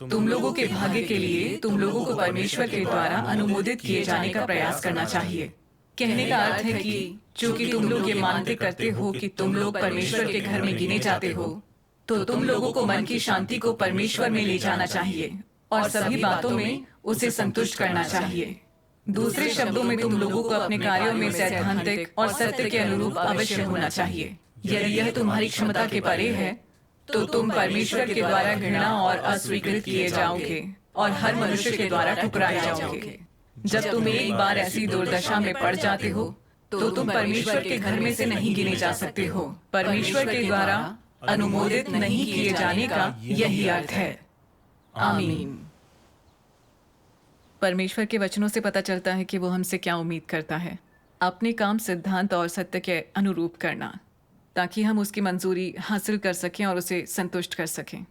तुम लोगों के भाग्य के लिए तुम लोगों को परमेश्वर के द्वारा अनुमोदित किए जाने का प्रयास करना चाहिए। कहने का अर्थ है कि चूंकि तुम लोग ये मानते करते हो कि तुम लोग परमेश्वर के घर में गिने जाते हो, तो तुम लोगों को मन की शांति को परमेश्वर में ले जाना चाहिए और सभी बातों में उसे संतुष्ट करना चाहिए। दूसरे शब्दों में तुम लोगों को अपने कार्यों में सैद्धांतिक और सत्य के अनुरूप अवश्य होना चाहिए। यदि यह तुम्हारी क्षमता के परे है तो तुम परमेश्वर के द्वारा घृणा और अस्वीकृत किए जाओगे और हर मनुष्य के द्वारा ठुकराए जाओगे। जब तुम एक बार ऐसी दुर्दशा में पड़ जाते हो तो तुम परमेश्वर के घर में से नहीं गिने जा सकते हो। परमेश्वर के द्वारा अनुमोदित नहीं किए जाने का यही अर्थ है। आमीन। परमेश्वर के वचनों से पता चलता है कि वो हमसे क्या उम्मीद करता है। अपने काम सिद्धांत और सत्य के अनुरूप करना, ताकि हम उसकी मंजूरी हासिल कर सकें और उसे संतुष्ट कर सकें।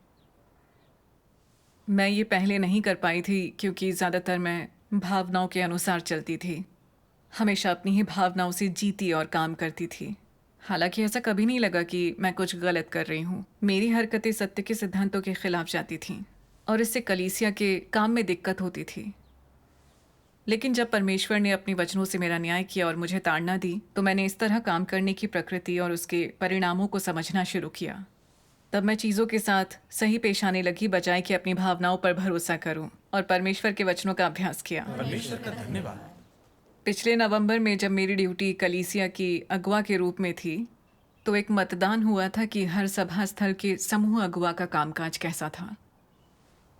मैं ये पहले नहीं कर पाई थी क्योंकि ज़्यादातर मैं भावनाओं के अनुसार चलती थी, हमेशा अपनी ही भावनाओं से जीती और काम करती थी। हालांकि ऐसा कभी नहीं लगा कि मैं कुछ गलत कर रही हूँ। मेरी हरकतें सत्य के सिद्धांतों के खिलाफ जाती थीं और इससे कलीसिया के काम में दिक्कत होती थी। लेकिन जब परमेश्वर ने अपने वचनों से मेरा न्याय किया और मुझे ताड़ना दी, तो मैंने इस तरह काम करने की प्रकृति और उसके परिणामों को समझना शुरू किया। तब मैं चीज़ों के साथ सही पेश आने लगी, बजाय कि अपनी भावनाओं पर भरोसा करूं, और परमेश्वर के वचनों का अभ्यास किया। परमेश्वर का धन्यवाद। पिछले नवंबर में जब मेरी ड्यूटी कलीसिया की अगुवा के रूप में थी, तो एक मतदान हुआ था कि हर सभा स्थल के समूह अगुवा का कामकाज कैसा था।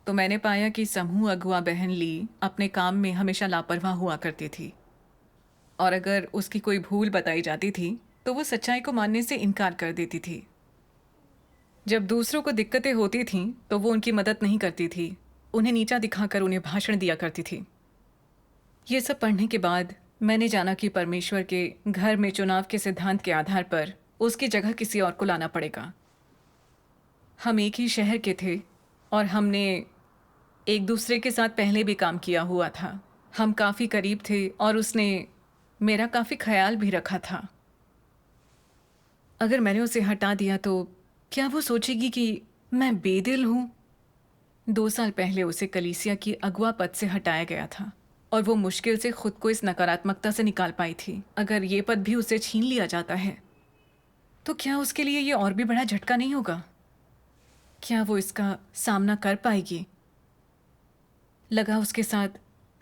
तो मैंने पाया कि समूह अगुवा बहन ली अपने काम में हमेशा लापरवाह हुआ करती थी, और अगर उसकी कोई भूल बताई जाती थी तो वो सच्चाई को मानने से इनकार कर देती थी। जब दूसरों को दिक्कतें होती थीं तो वो उनकी मदद नहीं करती थी, उन्हें नीचा दिखाकर उन्हें भाषण दिया करती थी। ये सब पढ़ने के बाद मैंने जाना कि परमेश्वर के घर में चुनाव के सिद्धांत के आधार पर उसकी जगह किसी और को लाना पड़ेगा। हम एक ही शहर के थे और हमने एक दूसरे के साथ पहले भी काम किया हुआ था। हम काफ़ी करीब थे और उसने मेरा काफ़ी ख्याल भी रखा था। अगर मैंने उसे हटा दिया तो क्या वो सोचेगी कि मैं बेदिल हूँ? 2 साल पहले उसे कलीसिया की अगुवा पद से हटाया गया था और वो मुश्किल से खुद को इस नकारात्मकता से निकाल पाई थी। अगर ये पद भी उसे छीन लिया जाता है तो क्या उसके लिए ये और भी बड़ा झटका नहीं होगा? क्या वो इसका सामना कर पाएगी? लगा उसके साथ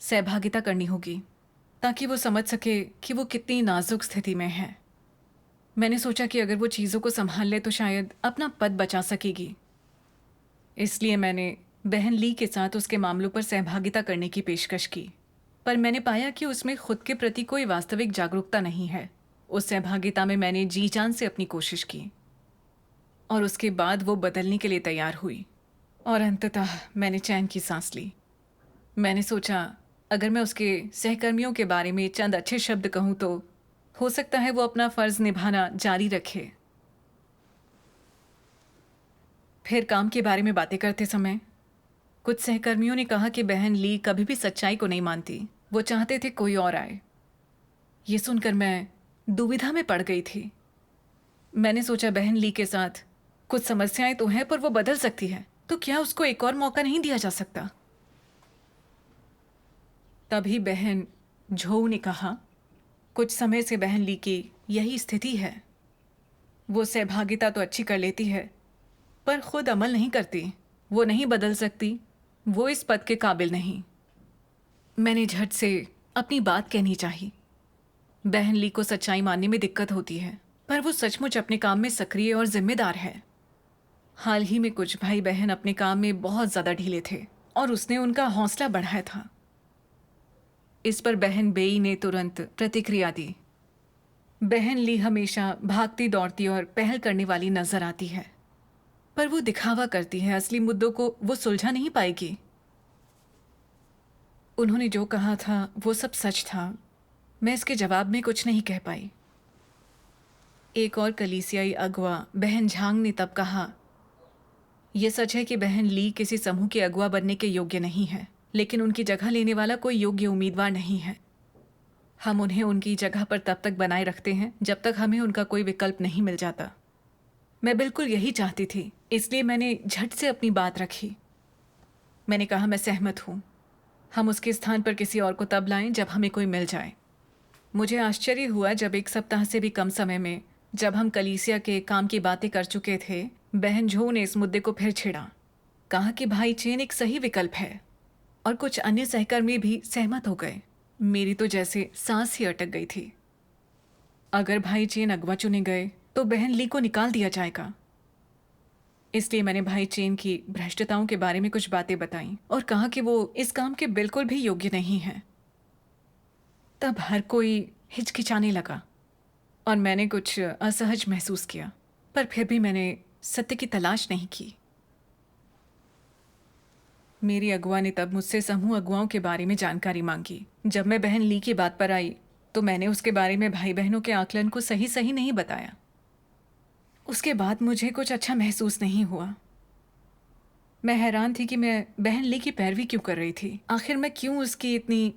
सहभागिता करनी होगी ताकि वो समझ सके कि वो कितनी नाजुक स्थिति में है। मैंने सोचा कि अगर वो चीज़ों को संभाल ले तो शायद अपना पद बचा सकेगी। इसलिए मैंने बहन ली के साथ उसके मामलों पर सहभागिता करने की पेशकश की, पर मैंने पाया कि उसमें खुद के प्रति कोई वास्तविक जागरूकता नहीं है। उस सहभागिता में मैंने जी जान से अपनी कोशिश की और उसके बाद वो बदलने के लिए तैयार हुई और अंततः मैंने चैन की सांस ली। मैंने सोचा अगर मैं उसके सहकर्मियों के बारे में चंद अच्छे शब्द कहूँ तो हो सकता है वो अपना फ़र्ज़ निभाना जारी रखे। फिर काम के बारे में बातें करते समय कुछ सहकर्मियों ने कहा कि बहन ली कभी भी सच्चाई को नहीं मानती, वो चाहते थे कोई और आए। ये सुनकर मैं दुविधा में पड़ गई थी। मैंने सोचा बहन ली के साथ कुछ समस्याएं तो हैं, पर वो बदल सकती है, तो क्या उसको एक और मौका नहीं दिया जा सकता? तभी बहन झोऊ ने कहा, कुछ समय से बहन ली की यही स्थिति है। वो सहभागिता तो अच्छी कर लेती है पर खुद अमल नहीं करती। वो नहीं बदल सकती, वो इस पद के काबिल नहीं। मैंने झट से अपनी बात कहनी चाहिए। बहन ली को सच्चाई मानने में दिक्कत होती है, पर वो सचमुच अपने काम में सक्रिय और जिम्मेदार है। हाल ही में कुछ भाई बहन अपने काम में बहुत ज़्यादा ढीले थे और उसने उनका हौसला बढ़ाया था। इस पर बहन बेई ने तुरंत प्रतिक्रिया दी। बहन ली हमेशा भागती दौड़ती और पहल करने वाली नजर आती है, पर वो दिखावा करती है, असली मुद्दों को वो सुलझा नहीं पाएगी। उन्होंने जो कहा था वो सब सच था। मैं इसके जवाब में कुछ नहीं कह पाई। एक और कलीसियाई अगुवा बहन झांग ने तब कहा, यह सच है कि बहन ली किसी समूह के अगुवा बनने के योग्य नहीं है, लेकिन उनकी जगह लेने वाला कोई योग्य उम्मीदवार नहीं है। हम उन्हें उनकी जगह पर तब तक बनाए रखते हैं जब तक हमें उनका कोई विकल्प नहीं मिल जाता। मैं बिल्कुल यही चाहती थी, इसलिए मैंने झट से अपनी बात रखी। मैंने कहा मैं सहमत हूँ। हम उसके स्थान पर किसी और को तब लाएं जब हमें कोई मिल जाए। मुझे आश्चर्य हुआ जब 1 सप्ताह से भी कम समय में, जब हम कलीसिया के काम की बातें कर चुके थे, बहन झो ने इस मुद्दे को फिर छेड़ा। कहा कि भाई चेन एक सही विकल्प है और कुछ अन्य सहकर्मी भी सहमत हो गए। मेरी तो जैसे सांस ही अटक गई थी। अगर भाई चेन अगवा चुने गए तो बहन ली को निकाल दिया जाएगा। इसलिए मैंने भाई चेन की भ्रष्टताओं के बारे में कुछ बातें बताईं और कहा कि वो इस काम के बिल्कुल भी योग्य नहीं है। तब हर कोई हिचकिचाने लगा और मैंने कुछ असहज महसूस किया, पर फिर भी मैंने सत्य की तलाश नहीं की। मेरी अगुआ ने तब मुझसे समूह अगुवाओं के बारे में जानकारी मांगी। जब मैं बहन ली की बात पर आई तो मैंने उसके बारे में भाई बहनों के आकलन को सही सही नहीं बताया। उसके बाद मुझे कुछ अच्छा महसूस नहीं हुआ। मैं हैरान थी कि मैं बहन ली की पैरवी क्यों कर रही थी। आखिर मैं क्यों उसकी इतनी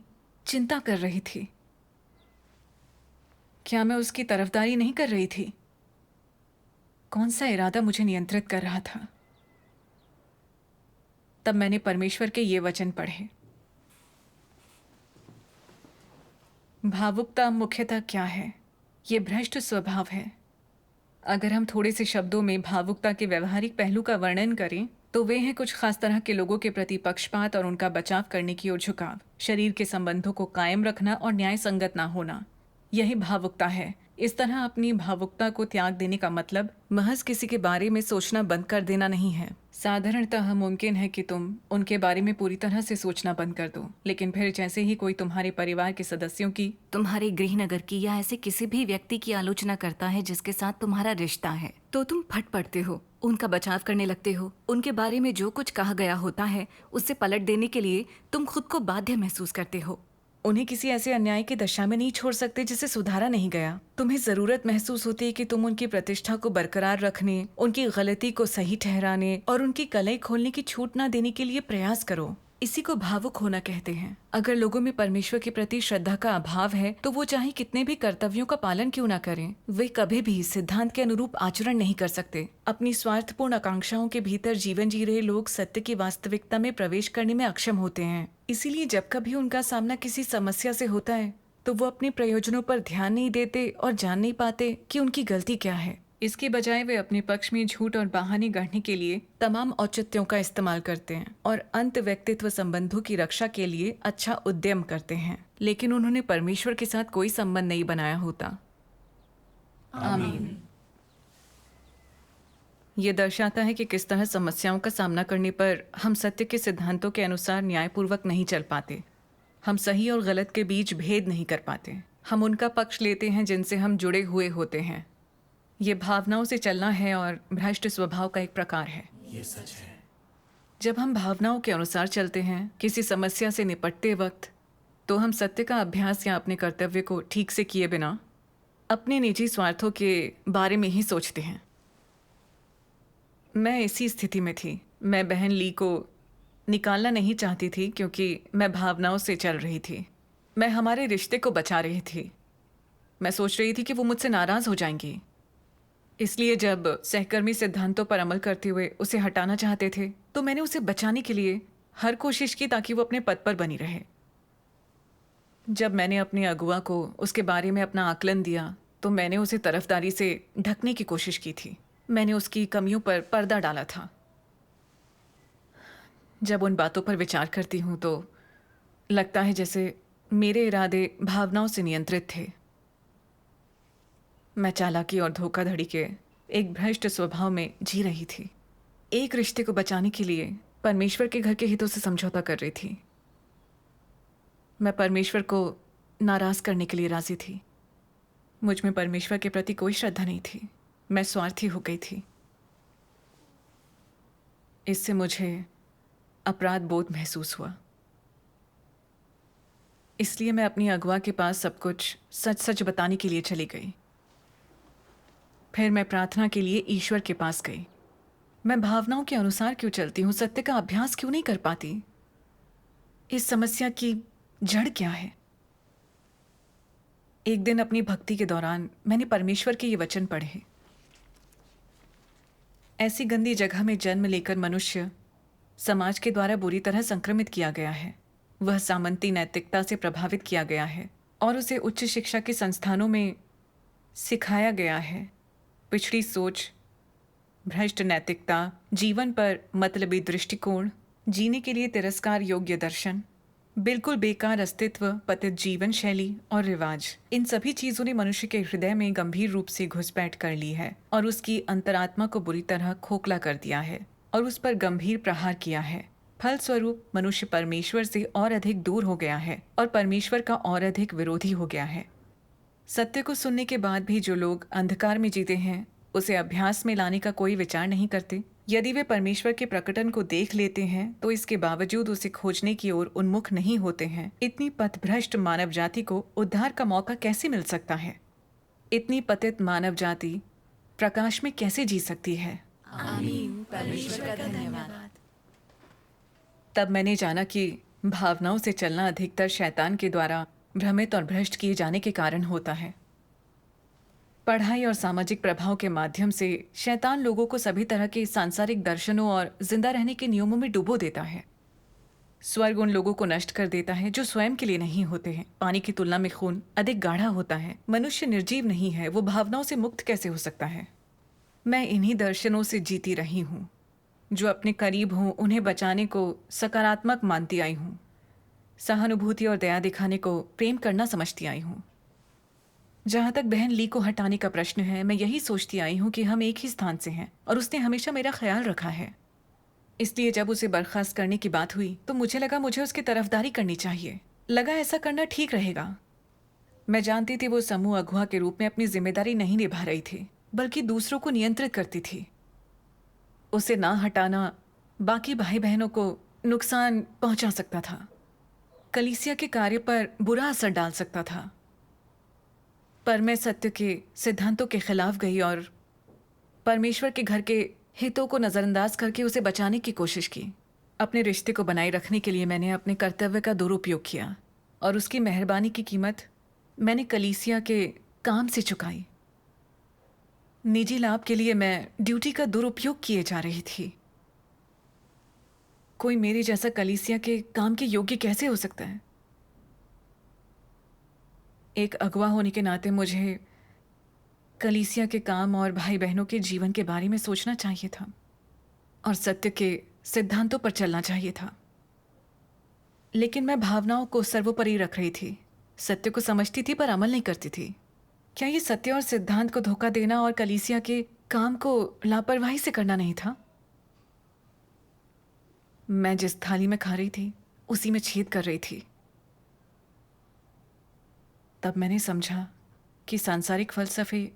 चिंता कर रही थी? क्या मैं उसकी तरफदारी नहीं कर रही थी? कौन सा इरादा मुझे नियंत्रित कर रहा था? तब मैंने परमेश्वर के ये वचन पढ़े। भावुकता मुख्यतः क्या है? ये भ्रष्ट स्वभाव है। अगर हम थोड़े से शब्दों में भावुकता के व्यवहारिक पहलू का वर्णन करें तो वे हैं कुछ खास तरह के लोगों के प्रति पक्षपात और उनका बचाव करने की ओर झुकाव, शरीर के संबंधों को कायम रखना और न्याय संगत ना होना। यही भावुकता है। इस तरह अपनी भावुकता को त्याग देने का मतलब महज किसी के बारे में सोचना बंद कर देना नहीं है। साधारणतः मुमकिन है कि तुम उनके बारे में पूरी तरह से सोचना बंद कर दो, लेकिन फिर जैसे ही कोई तुम्हारे परिवार के सदस्यों की, तुम्हारे गृहनगर की या ऐसे किसी भी व्यक्ति की आलोचना करता है जिसके साथ तुम्हारा रिश्ता है, तो तुम फट पड़ते हो, उनका बचाव करने लगते हो। उनके बारे में जो कुछ कहा गया होता है उससे पलट देने के लिए तुम खुद को बाध्य महसूस करते हो। उन्हें किसी ऐसे अन्याय की दशा में नहीं छोड़ सकते जिसे सुधारा नहीं गया। तुम्हें जरूरत महसूस होती है कि तुम उनकी प्रतिष्ठा को बरकरार रखने, उनकी गलती को सही ठहराने और उनकी कलई खोलने की छूट न देने के लिए प्रयास करो। इसी को भावुक होना कहते हैं। अगर लोगों में परमेश्वर के प्रति श्रद्धा का अभाव है तो वो चाहे कितने भी कर्तव्यों का पालन क्यों ना करें, वे कभी भी सिद्धांत के अनुरूप आचरण नहीं कर सकते। अपनी स्वार्थपूर्ण आकांक्षाओं के भीतर जीवन जी रहे लोग सत्य की वास्तविकता में प्रवेश करने में अक्षम होते हैं। इसीलिए जब कभी उनका सामना किसी समस्या से होता है तो वो अपने प्रयोजनों पर ध्यान नहीं देते और जान नहीं पाते कि उनकी गलती क्या है। इसके बजाय वे अपने पक्ष में झूठ और बहाने गढ़ने के लिए तमाम औचित्यों का इस्तेमाल करते हैं और अंत व्यक्तित्व संबंधों की रक्षा के लिए अच्छा उद्यम करते हैं, लेकिन उन्होंने परमेश्वर के साथ कोई संबंध नहीं बनाया होता। आमीन। ये दर्शाता है कि किस तरह समस्याओं का सामना करने पर हम सत्य के सिद्धांतों के अनुसार न्यायपूर्वक नहीं चल पाते। हम सही और गलत के बीच भेद नहीं कर पाते। हम उनका पक्ष लेते हैं जिनसे हम जुड़े हुए होते हैं। ये भावनाओं से चलना है और भ्रष्ट स्वभाव का एक प्रकार है। ये सच है। जब हम भावनाओं के अनुसार चलते हैं किसी समस्या से निपटते वक्त, तो हम सत्य का अभ्यास या अपने कर्तव्य को ठीक से किए बिना अपने निजी स्वार्थों के बारे में ही सोचते हैं। मैं इसी स्थिति में थी। मैं बहन ली को निकालना नहीं चाहती थी क्योंकि मैं भावनाओं से चल रही थी। मैं हमारे रिश्ते को बचा रही थी। मैं सोच रही थी कि वो मुझसे नाराज हो जाएंगी। इसलिए जब सहकर्मी सिद्धांतों पर अमल करते हुए उसे हटाना चाहते थे तो मैंने उसे बचाने के लिए हर कोशिश की ताकि वो अपने पद पर बनी रहे। जब मैंने अपने अगुआ को उसके बारे में अपना आकलन दिया तो मैंने उसे तरफदारी से ढकने की कोशिश की थी। मैंने उसकी कमियों पर पर्दा डाला था। जब उन बातों पर विचार करती हूँ तो लगता है जैसे मेरे इरादे भावनाओं से नियंत्रित थे। मैं चालाकी और धोखाधड़ी के एक भ्रष्ट स्वभाव में जी रही थी। एक रिश्ते को बचाने के लिए परमेश्वर के घर के हितों से समझौता कर रही थी। मैं परमेश्वर को नाराज करने के लिए राजी थी। मुझ में परमेश्वर के प्रति कोई श्रद्धा नहीं थी। मैं स्वार्थी हो गई थी। इससे मुझे अपराध बोध महसूस हुआ। इसलिए मैं अपनी अगुआ के पास सब कुछ सच सच बताने के लिए चली गई। फिर मैं प्रार्थना के लिए ईश्वर के पास गई। मैं भावनाओं के अनुसार क्यों चलती हूँ? सत्य का अभ्यास क्यों नहीं कर पाती? इस समस्या की जड़ क्या है? एक दिन अपनी भक्ति के दौरान मैंने परमेश्वर के ये वचन पढ़े। ऐसी गंदी जगह में जन्म लेकर मनुष्य समाज के द्वारा बुरी तरह संक्रमित किया गया है। वह सामंती नैतिकता से प्रभावित किया गया है और उसे उच्च शिक्षा के संस्थानों में सिखाया गया है। पिछड़ी सोच, भ्रष्ट नैतिकता, जीवन पर मतलबी दृष्टिकोण, जीने के लिए तिरस्कार योग्य दर्शन, बिल्कुल बेकार अस्तित्व, पतित जीवन शैली और रिवाज, इन सभी चीजों ने मनुष्य के हृदय में गंभीर रूप से घुसपैठ कर ली है और उसकी अंतरात्मा को बुरी तरह खोखला कर दिया है और उस पर गंभीर प्रहार किया है। फलस्वरूप मनुष्य परमेश्वर से और अधिक दूर हो गया है और परमेश्वर का और अधिक विरोधी हो गया है। सत्य को सुनने के बाद भी जो लोग अंधकार में जीते हैं, उसे अभ्यास में लाने का कोई विचार नहीं करते। यदि वे परमेश्वर के प्रकटन को देख लेते हैं तो इसके बावजूद उसे खोजने की ओर उन्मुख नहीं होते हैं। इतनी पथभ्रष्ट मानव जाति को उद्धार का मौका कैसे मिल सकता है? इतनी पतित मानव जाति प्रकाश में कैसे जी सकती है? आमीन। परमेश्वर का धन्यवाद। तब मैंने जाना कि भावनाओं से चलना अधिकतर शैतान के द्वारा भ्रमित और भ्रष्ट किए जाने के कारण होता है। पढ़ाई और सामाजिक प्रभाव के माध्यम से शैतान लोगों को सभी तरह के सांसारिक दर्शनों और जिंदा रहने के नियमों में डुबो देता है। स्वर्ग उन लोगों को नष्ट कर देता है जो स्वयं के लिए नहीं होते हैं। पानी की तुलना में खून अधिक गाढ़ा होता है। मनुष्य निर्जीव नहीं है, वो भावनाओं से मुक्त कैसे हो सकता है? मैं इन्हीं दर्शनों से जीती रही हूँ। जो अपने करीब हों उन्हें बचाने को सकारात्मक मानती आई हूँ। सहानुभूति और दया दिखाने को प्रेम करना समझती आई हूँ। जहाँ तक बहन ली को हटाने का प्रश्न है, मैं यही सोचती आई हूँ कि हम एक ही स्थान से हैं और उसने हमेशा मेरा ख्याल रखा है। इसलिए जब उसे बर्खास्त करने की बात हुई तो मुझे लगा मुझे उसकी तरफदारी करनी चाहिए। लगा ऐसा करना ठीक रहेगा। मैं जानती थी वो समूह अगुवा के रूप में अपनी जिम्मेदारी नहीं निभा रही थी, बल्कि दूसरों को नियंत्रित करती थी। उसे ना हटाना बाकी भाई बहनों को नुकसान पहुंचा सकता था, कलीसिया के कार्य पर बुरा असर डाल सकता था। पर मैं सत्य के सिद्धांतों के खिलाफ गई और परमेश्वर के घर के हितों को नज़रअंदाज करके उसे बचाने की कोशिश की। अपने रिश्ते को बनाए रखने के लिए मैंने अपने कर्तव्य का दुरुपयोग किया और उसकी मेहरबानी की कीमत मैंने कलीसिया के काम से चुकाई। निजी लाभ के लिए मैं ड्यूटी का दुरुपयोग किए जा रही थी। कोई मेरे जैसा कलीसिया के काम के योग्य कैसे हो सकता है? एक अगवा होने के नाते मुझे कलीसिया के काम और भाई बहनों के जीवन के बारे में सोचना चाहिए था और सत्य के सिद्धांतों पर चलना चाहिए था। लेकिन मैं भावनाओं को सर्वोपरि रख रही थी। सत्य को समझती थी पर अमल नहीं करती थी। क्या ये सत्य और सिद्धांत को धोखा देना और कलीसिया के काम को लापरवाही से करना नहीं था? मैं जिस थाली में खा रही थी उसी में छेद कर रही थी। तब मैंने समझा कि सांसारिक फलसफे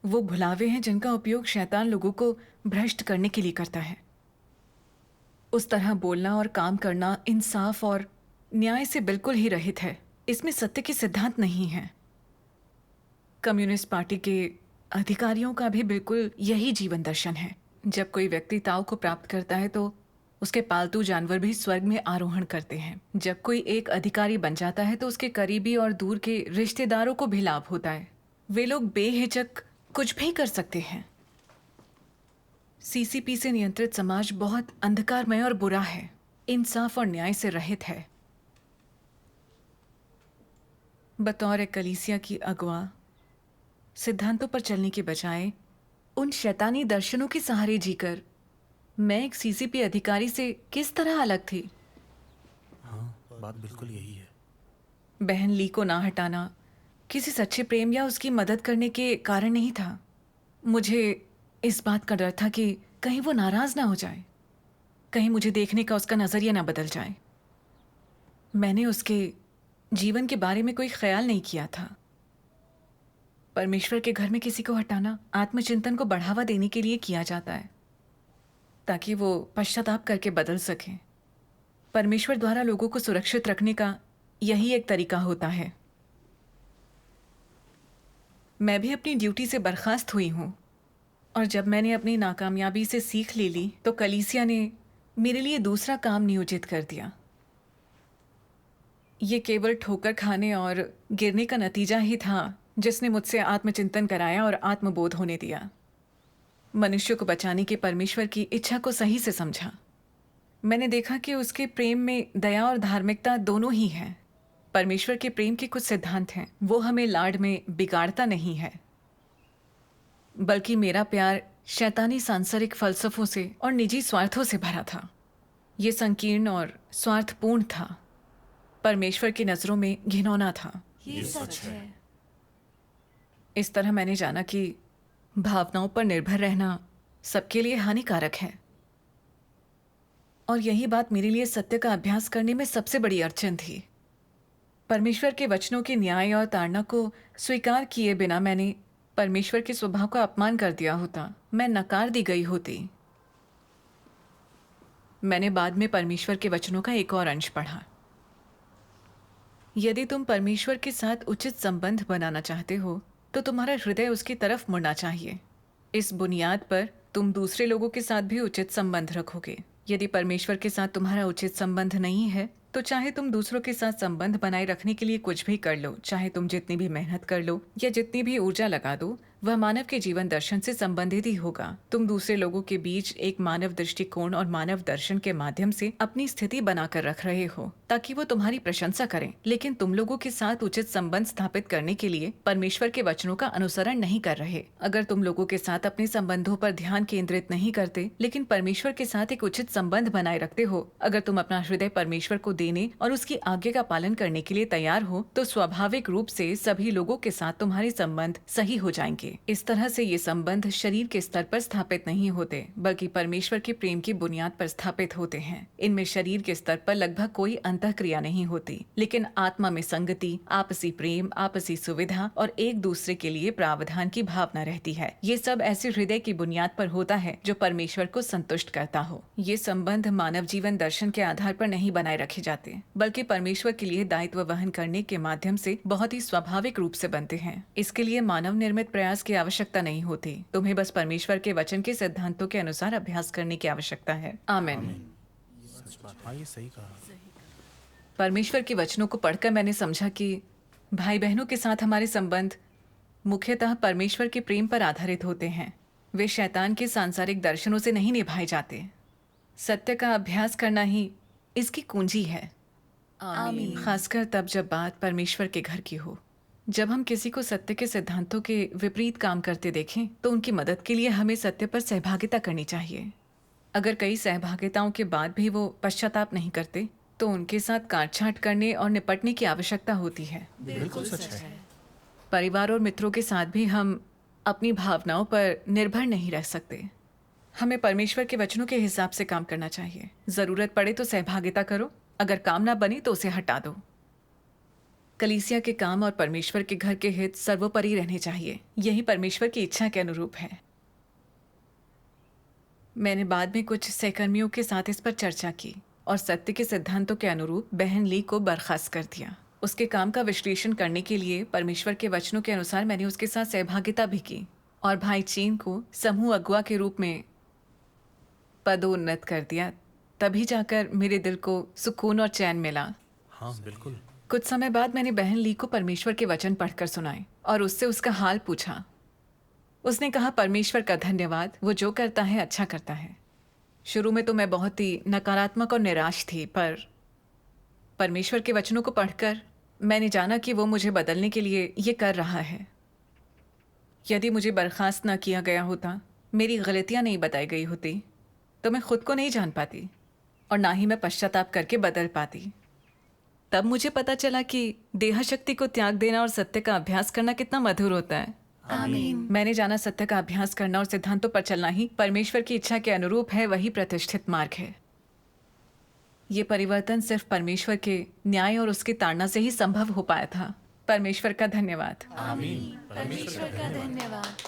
वो भुलावे हैं जिनका उपयोग शैतान लोगों को भ्रष्ट करने के लिए करता है। उस तरह बोलना और काम करना इंसाफ और न्याय से बिल्कुल ही रहित है। इसमें सत्य के सिद्धांत नहीं हैं। कम्युनिस्ट पार्टी के अधिकारियों का भी बिल्कुल यही जीवन दर्शन है। जब कोई व्यक्ति ताव को प्राप्त करता है तो उसके पालतू जानवर भी स्वर्ग में आरोहण करते हैं। जब कोई एक अधिकारी बन जाता है तो उसके करीबी और दूर के रिश्तेदारों को भी लाभ होता है। वे लोग बेहिचक कुछ भी कर सकते हैं। सीसीपी से नियंत्रित समाज बहुत अंधकारमय और बुरा है, इंसाफ और न्याय से रहित है। बतौर एक कलीसिया की अगवा सिद्धांतों पर चलने के बजाय उन शैतानी दर्शनों के सहारे जीकर मैं एक सीसीपी अधिकारी से किस तरह अलग थी? हाँ, बात बिल्कुल यही है। बहन ली को ना हटाना किसी सच्चे प्रेम या उसकी मदद करने के कारण नहीं था। मुझे इस बात का डर था कि कहीं वो नाराज ना हो जाए, कहीं मुझे देखने का उसका नजरिया ना बदल जाए। मैंने उसके जीवन के बारे में कोई ख्याल नहीं किया था। परमेश्वर के घर में किसी को हटाना आत्मचिंतन को बढ़ावा देने के लिए किया जाता है, ताकि वो पश्चाताप करके बदल सकें। परमेश्वर द्वारा लोगों को सुरक्षित रखने का यही एक तरीका होता है। मैं भी अपनी ड्यूटी से बर्खास्त हुई हूँ और जब मैंने अपनी नाकामयाबी से सीख ले ली तो कलीसिया ने मेरे लिए दूसरा काम नियोजित कर दिया। ये केवल ठोकर खाने और गिरने का नतीजा ही था जिसने मुझसे आत्मचिंतन कराया और आत्मबोध होने दिया। मनुष्य को बचाने की परमेश्वर की इच्छा को सही से समझा। मैंने देखा कि उसके प्रेम में दया और धार्मिकता दोनों ही हैं। परमेश्वर के प्रेम के कुछ सिद्धांत हैं। वो हमें लाड में बिगाड़ता नहीं है, बल्कि मेरा प्यार शैतानी सांसारिक फलसफों से और निजी स्वार्थों से भरा था। ये संकीर्ण और स्वार्थपूर्ण था, परमेश्वर की नज़रों में घिनौना था। ये सच है। इस तरह मैंने जाना कि भावनाओं पर निर्भर रहना सबके लिए हानिकारक है, और यही बात मेरे लिए सत्य का अभ्यास करने में सबसे बड़ी अड़चन थी। परमेश्वर के वचनों के न्याय और ताड़ना को स्वीकार किए बिना मैंने परमेश्वर के स्वभाव का अपमान कर दिया होता। मैं नकार दी गई होती। मैंने बाद में परमेश्वर के वचनों का एक और अंश पढ़ा। यदि तुम परमेश्वर के साथ उचित संबंध बनाना चाहते हो तो तुम्हारा हृदय उसकी तरफ मुड़ना चाहिए। इस बुनियाद पर तुम दूसरे लोगों के साथ भी उचित संबंध रखोगे। यदि परमेश्वर के साथ तुम्हारा उचित संबंध नहीं है तो चाहे तुम दूसरों के साथ संबंध बनाए रखने के लिए कुछ भी कर लो, चाहे तुम जितनी भी मेहनत कर लो या जितनी भी ऊर्जा लगा दो, वह मानव के जीवन दर्शन से संबंधित ही होगा। तुम दूसरे लोगों के बीच एक मानव दृष्टिकोण और मानव दर्शन के माध्यम से अपनी स्थिति बनाकर रख रहे हो ताकि वो तुम्हारी प्रशंसा करें, लेकिन तुम लोगों के साथ उचित संबंध स्थापित करने के लिए परमेश्वर के वचनों का अनुसरण नहीं कर रहे। अगर तुम लोगों के साथ अपने संबंधों पर ध्यान केंद्रित नहीं करते लेकिन परमेश्वर के साथ एक उचित संबंध बनाए रखते हो, अगर तुम अपना हृदय परमेश्वर को देने और उसकी आज्ञा का पालन करने के लिए तैयार हो, तो स्वाभाविक रूप से सभी लोगों के साथ तुम्हारे संबंध सही हो जाएंगे। इस तरह से ये संबंध शरीर के स्तर पर स्थापित नहीं होते, बल्कि परमेश्वर के प्रेम की बुनियाद पर स्थापित होते हैं। इनमें शरीर के स्तर पर लगभग कोई अंतःक्रिया नहीं होती, लेकिन आत्मा में संगति, आपसी प्रेम, आपसी सुविधा और एक दूसरे के लिए प्रावधान की भावना रहती है। ये सब ऐसे हृदय की बुनियाद पर होता है जो परमेश्वर को संतुष्ट करता हो। ये संबंध मानव जीवन दर्शन के आधार पर नहीं बनाए रखे जाते, बल्कि परमेश्वर के लिए दायित्व वहन करने के माध्यम से बहुत ही स्वाभाविक रूप से बनते हैं। इसके लिए मानव निर्मित प्रयास की आवश्यकता नहीं होती। तुम्हें बस परमेश्वर के वचन के सिद्धांतों के अनुसार अभ्यास करने की आवश्यकता है। आमीन। हाँ, ये सही कहा। परमेश्वर के वचनों को पढ़कर मैंने समझा कि भाई बहनों के साथ हमारे संबंध मुख्यतः परमेश्वर के प्रेम पर आधारित होते हैं। वे शैतान के सांसारिक दर्शनों से नहीं निभाए जाते। सत्य का अभ्यास करना ही इसकी कुंजी है। आमीन। खासकर तब जब बात परमेश्वर के घर की हो। जब हम किसी को सत्य के सिद्धांतों के विपरीत काम करते देखें तो उनकी मदद के लिए हमें सत्य पर सहभागिता करनी चाहिए। अगर कई सहभागिताओं के बाद भी वो पश्चाताप नहीं करते तो उनके साथ काटछांट करने और निपटने की आवश्यकता होती है। बिल्कुल सच है। परिवार और मित्रों के साथ भी हम अपनी भावनाओं पर निर्भर नहीं रह सकते। हमें परमेश्वर के वचनों के हिसाब से काम करना चाहिए। जरूरत पड़े तो सहभागिता करो, अगर काम ना बनी तो उसे हटा दो। कलीसिया के काम और परमेश्वर के घर के हित सर्वोपरि रहने चाहिए। यही परमेश्वर की इच्छा के अनुरूप है। मैंने बाद में कुछ सहकर्मियों के साथ इस पर चर्चा की और सत्य के सिद्धांतों के अनुरूप बहन ली को बर्खास्त कर दिया। उसके काम का विश्लेषण करने के लिए परमेश्वर के वचनों के अनुसार मैंने उसके साथ सहभागिता भी की और भाई चीन को समूह अगुवा के रूप में पदोन्नत कर दिया। तभी जाकर मेरे दिल को सुकून और चैन मिला। हाँ, बिल्कुल। कुछ समय बाद मैंने बहन ली को परमेश्वर के वचन पढ़कर सुनाए और उससे उसका हाल पूछा। उसने कहा, परमेश्वर का धन्यवाद, वो जो करता है अच्छा करता है। शुरू में तो मैं बहुत ही नकारात्मक और निराश थी, पर परमेश्वर के वचनों को पढ़कर मैंने जाना कि वो मुझे बदलने के लिए ये कर रहा है। यदि मुझे बर्खास्त न किया गया होता, मेरी गलतियां नहीं बताई गई होती, तो मैं खुद को नहीं जान पाती और ना ही मैं पश्चाताप करके बदल पाती। तब मुझे पता चला कि देह शक्ति को त्याग देना और सत्य का अभ्यास करना कितना मधुर होता है। आमीन। मैंने जाना सत्य का अभ्यास करना और सिद्धांतों पर चलना ही परमेश्वर की इच्छा के अनुरूप है, वही प्रतिष्ठित मार्ग है। ये परिवर्तन सिर्फ परमेश्वर के न्याय और उसकी ताड़ना से ही संभव हो पाया था। परमेश्वर का धन्यवाद। आमीन। परमेश्वर का धन्यवाद।